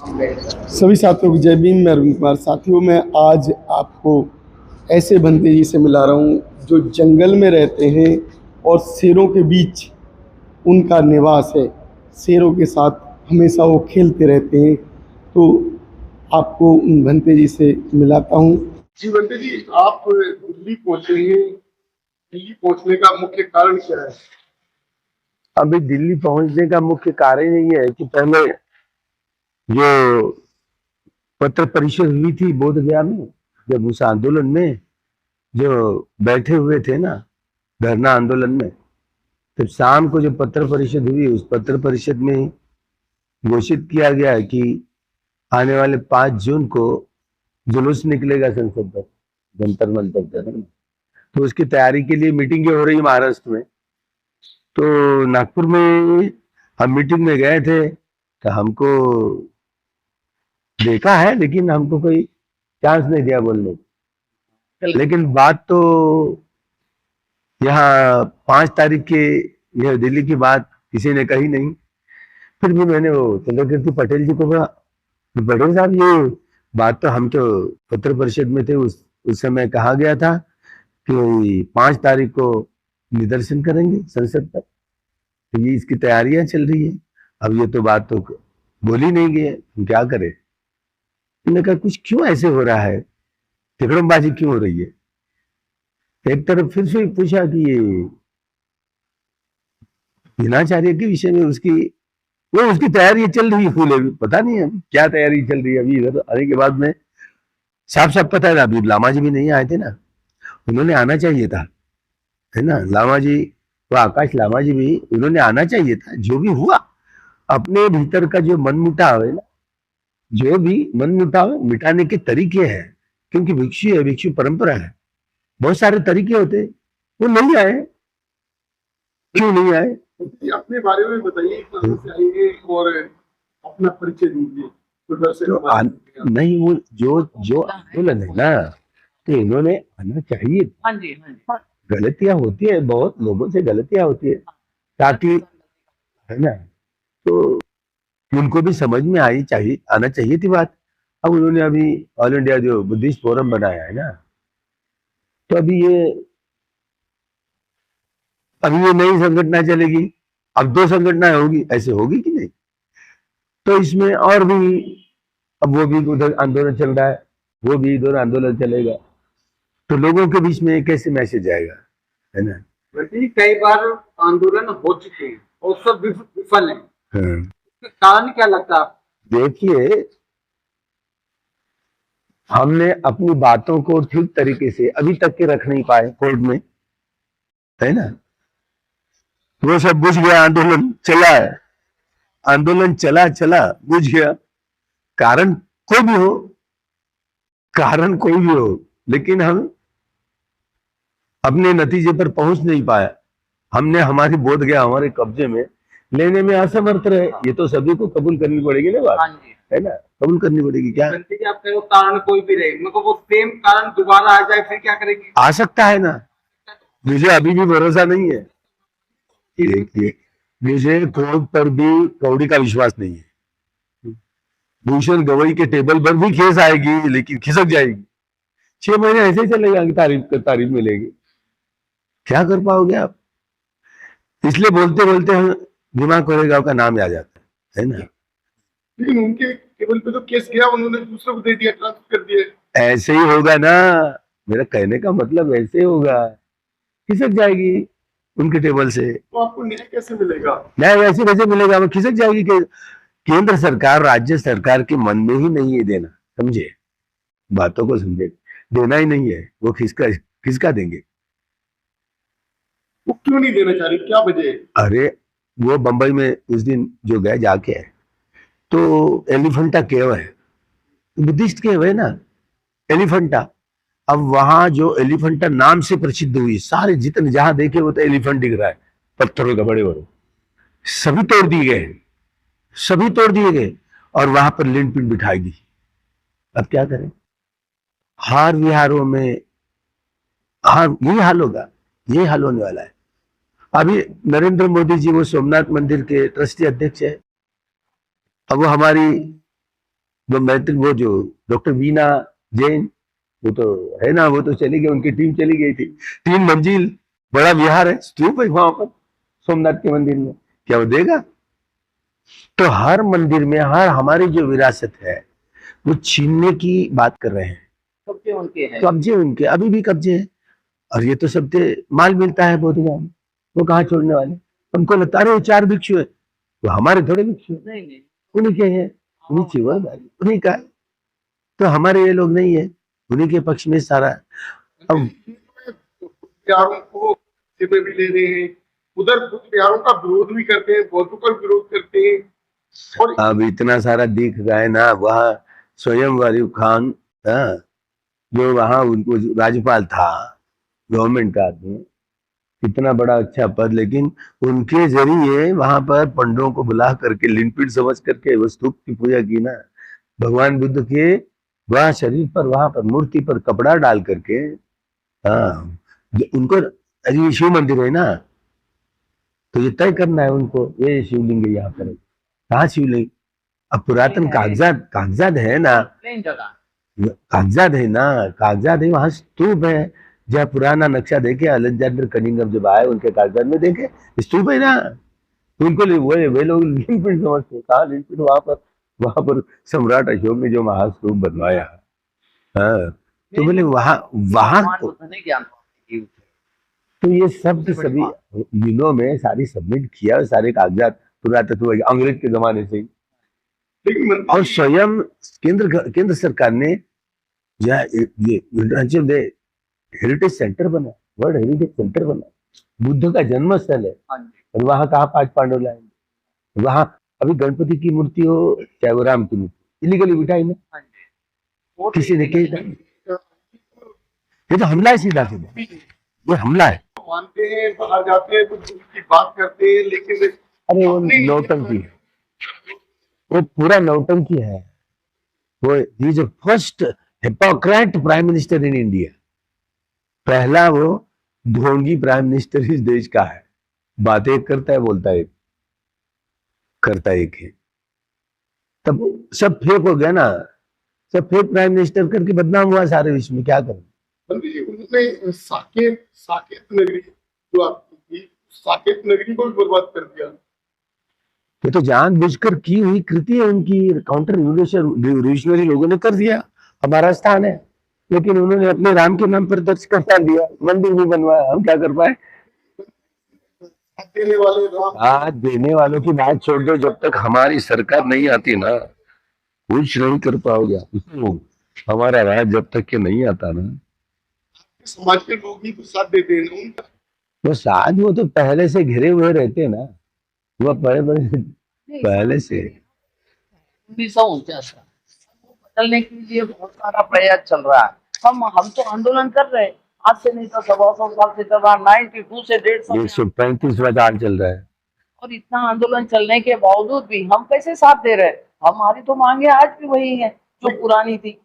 सभी साथियों को जय भीम। मैं अरविंद कुमार। साथियों, मैं आज आपको ऐसे बंदे जी से मिला रहा हूँ जो जंगल में रहते हैं और शेरों के बीच उनका निवास है। शेरों के साथ हमेशा वो खेलते रहते हैं। तो आपको उन भंते जी से मिलाता हूँ। जी बंते जी, आप दिल्ली पहुंचे हैं। दिल्ली पहुंचने का मुख्य कारण क्या है? अभी दिल्ली पहुंचने का मुख्य कारण ये है कि पहले जो पत्र परिषद हुई थी बोध गया में, जब उस आंदोलन में जो बैठे हुए थे ना धरना आंदोलन में, तो शाम को जो पत्र परिषद हुई उस पत्र परिषद में घोषित किया गया है कि आने वाले 5 जून को जुलूस निकलेगा संसद पर, जंतर मंतर पर। तो उसकी तैयारी के लिए मीटिंगें हो रही महाराष्ट्र में। तो नागपुर में हम मीटिंग में गए थे, तो हमको देखा है लेकिन हमको कोई चांस नहीं दिया बोलने। लेकिन बात तो यहाँ 5 तारीख के यह दिल्ली की बात किसी ने कही नहीं। फिर भी मैंने वो चंद्रकीर्ति पटेल जी को बोला, पटेल साहब ये बात तो हम तो पत्र परिषद में थे, उस समय कहा गया था कि 5 तारीख को निदर्शन करेंगे संसद पर। तो ये इसकी तैयारियां चल रही है। अब ये तो बात तो बोली नहीं गई है, हम क्या करें। मैंने कहा कुछ क्यों ऐसे हो रहा है, तिकड़मबाजी क्यों हो रही है। एक तरफ फिर से पूछा कि ये दिनाचार्य के विषय में उसकी तैयारी चल रही है फूल। अभी पता नहीं है क्या तैयारी चल रही है। अभी इधर आने के बाद में साफ साफ पता है ना, अभी लामा जी भी नहीं आए थे ना, उन्होंने आना चाहिए था, है ना। लामा जी तो आकाश लामा जी भी, उन्होंने आना चाहिए था। जो भी हुआ अपने भीतर का जो मनमुटाव है ना, जो भी मनमुटाव मिटाने के तरीके हैं, क्योंकि भिक्षु है, भिक्षु परंपरा है, बहुत सारे तरीके होते, वो नहीं आए। क्यों नहीं आए? अपने बारे में बताइए, कहाँ से आएंगे और अपना परिचय दीजिए। तो नहीं, वो जो जो आंदोलन है ना, तो इन्होंने आना चाहिए। हाँ जी, हाँ जी। गलतियां होती है, बहुत लोगों से गलतियां होती है, ताकि, है ना, तो उनको भी समझ में आना चाहिए थी बात। अब उन्होंने अभी ऑल इंडिया जो बुद्धिस्ट फोरम बनाया है ना, तो अभी ये नई संगठना चलेगी। अब 2 संगठनाएं होगी, ऐसे होगी कि नहीं। तो इसमें और भी, अब वो भी उधर आंदोलन चल रहा है, वो भी इधर आंदोलन चलेगा, तो लोगों के बीच में कैसे मैसेज आएगा, है ना। वैसे ही कई बार आंदोलन हो चुके हैं और सब विफल हैं। हाँ। कारण क्या लगता है आपको? देखिए, हमने अपनी बातों को ठीक तरीके से अभी तक के रख नहीं पाए कोर्ट में, है ना। वो सब बुझ गया, आंदोलन चला है, आंदोलन चला चला बुझ गया। कारण कोई भी हो, कारण कोई भी हो, लेकिन हम अपने नतीजे पर पहुंच नहीं पाया। हमने हमारी बोध गया हमारे कब्जे में लेने में असमर्थ रहे। ये तो सभी को कबूल करनी पड़ेगी ना बात, है ना, कबूल करनी पड़ेगी। क्या आप कहो कारण कोई भी रहे, मतलब वो सेम कारण दोबारा आ जाए फिर क्या करेंगे? आ सकता है ना, मुझे अभी भी भरोसा नहीं है। देखिए, मुझे कोर्ट पर भी कौड़ी का विश्वास नहीं है। भूषण गवई के टेबल पर भी केस आएगी, लेकिन खिसक जाएगी। 6 महीने ऐसे ही चलेगा कि तारीफ मिलेगी। क्या कर पाओगे आप? इसलिए बोलते बोलते हम दिमाग कोरेगांव का नाम याद आता है ना। लेकिन उनके टेबल पे तो केस गया, उन्होंने दूसरों को दे दिया, ट्रांसफर कर दिया। ऐसे ही होगा ना, मेरा कहने का मतलब ऐसे होगा, खिसक जाएगी उनके टेबल से। तो आपको न्याय कैसे मिलेगा? न्याय वैसे कैसे मिलेगा, वो खिसक जाएगी कि केंद्र सरकार राज्य सरकार के मन में ही नहीं है देना। समझे, बातों को समझे, देना ही नहीं है, वो खिसका देंगे। वो क्यों नहीं देना चाह रही, क्या वजह है? अरे, वो बंबई में उस दिन जो गए जाके है, तो एलिफेंटा केव है, बुद्धिस्ट केव है ना, एलिफेंटा। अब वहां जो एलिफेंटा नाम से प्रसिद्ध हुई, सारे जितने जहां देखे वो तो एलिफेंट दिख रहा है, पत्थरों का बड़े बड़े, सभी तोड़ दिए गए, सभी तोड़ दिए गए, और वहां पर लिंट पिंड बिठाएगी। अब क्या करें? हार विहारों में हार, यही हाल होगा, यही हाल होने वाला है। अभी नरेंद्र मोदी जी वो सोमनाथ मंदिर के ट्रस्टी अध्यक्ष है। अब वो हमारी वो मैत्री, वो जो डॉक्टर वीना जैन, वो तो है ना, वो तो चली गई, उनकी टीम चली गई थी। 3 मंजिल बड़ा विहार है, स्तूप है वहां पर सोमनाथ के मंदिर में, क्या वो देगा? तो हर मंदिर में, हर हमारी जो विरासत है वो छीनने की बात कर रहे हैं। कब्जे उनके हैं। कब्जे उनके अभी भी कब्जे हैं। और ये तो सब माल मिलता है बोधगया में, वो कहाँ छोड़ने वाले? हमको लगता है 4 भिक्षु है, वो हमारे थोड़े भिक्षु है, नहीं उन्हीं के हैं, नीचे उन्हीं का है। तो हमारे ये लोग नहीं है, उन्हीं के पक्ष में सारा। अब बिहारों को में भी ले रहे हैं, उधर बिहारों का विरोध भी करते हैं, बौद्धों का विरोध करते हैं। और अब इतना सारा दिख रहा है ना, वहाँ स्वयं वारिव खान था, जो वहाँ उनको राज्यपाल था, गवर्नमेंट का आदमी, इतना बड़ा अच्छा पद, लेकिन उनके जरिए वहां पर पंडों को बुला करके लिनपिट समझ करके वो स्तूप की पूजा की ना, भगवान बुद्ध के वहां शरीर पर, वहां पर मूर्ति पर कपड़ा डाल करके। हाँ, उनको, अरे ये शिव मंदिर है ना, तो ये तय करना है उनको, ये शिवलिंग है यहाँ पर, कहाँ शिवलिंग? अब पुरातन कागजात है ना, प्लेन जगह, कागजात है ना, कागजात है, वहां स्तूप है। जब पुराना नक्शा देखे, अलेक्जेंडर कनिंघम जब आए, उनके कागजात में देखे स्तूप है ना, तो उनको वे लोग लिनपिट समझते हैं। कहा लिनपिट? वहां पर सम्राट अशोक ने जो महास्तूप बनवाया। हाँ, तो बोले वहां वहां तो ये सब के सभी दिनों में सारी सबमिट किया, सारे कागजात पुरातत्व अंग्रेज के जमाने से ही। और स्वयं केंद्र सरकार ने ये हेरिटेज सेंटर बना, वर्ल्ड हेरिटेज सेंटर बना, बुद्ध का जन्म स्थल है। और वहां कहा 5 पांडव लाएंगे? वहां अभी गणपति की मूर्ति हो चाहे वो राम की मूर्ति, इलीगली बिठाई ना, किसी ने कहा ये तो हमला है, सीधा सीधा ये हमला है। मानते हैं, बाहर जाते हैं, कुछ की बात करते हैं, लेकिन अरे वो नौटंकी है, वो पूरा नौटंकी है। वो is first hypocrite prime minister in India. पहला वो ढोंगी प्राइम मिनिस्टर इस देश का है। बातें एक करता है, बोलता है, करता एक है। तब सब फेक हो गया ना, सब फेक प्राइम मिनिस्टर करके बदनाम हुआ सारे विश्व में, क्या करें? उन्होंने साकेत नगरी जो आपकी थी, साकेत नगरी को भी बर्बाद कर दिया। ये तो जानबूझकर की हुई कृति है उनकी, काउंटर रिवोल्यूशनरी लोगों ने कर दिया। हमारा स्थान है, लेकिन उन्होंने अपने राम के नाम पर दर्ज करवा दिया, मंदिर भी बनवाया, हम क्या कर पाए? देने वाले राम, देने वालों की बात छोड़ दो, जब तक हमारी सरकार नहीं आती ना, कुछ नहीं कर पाओगे। हमारा राज जब तक के नहीं आता ना, समाज के लोग ही तो साथ देते हैं ना उनका। वो साथ, वो तो पहले से घिरे हुए रहते ना, वो पहले से 1949 का बदलने के लिए बहुत सारा प्रयास चल रहा है। हम तो आंदोलन कर रहे हैं, आज से नहीं तो 100 साल से चल रहा, 92 से 150 135वां साल चल रहा है। और इतना आंदोलन चलने के बावजूद भी हम कैसे साथ दे रहे हैं? हमारी तो मांगे आज भी वही है जो पुरानी थी।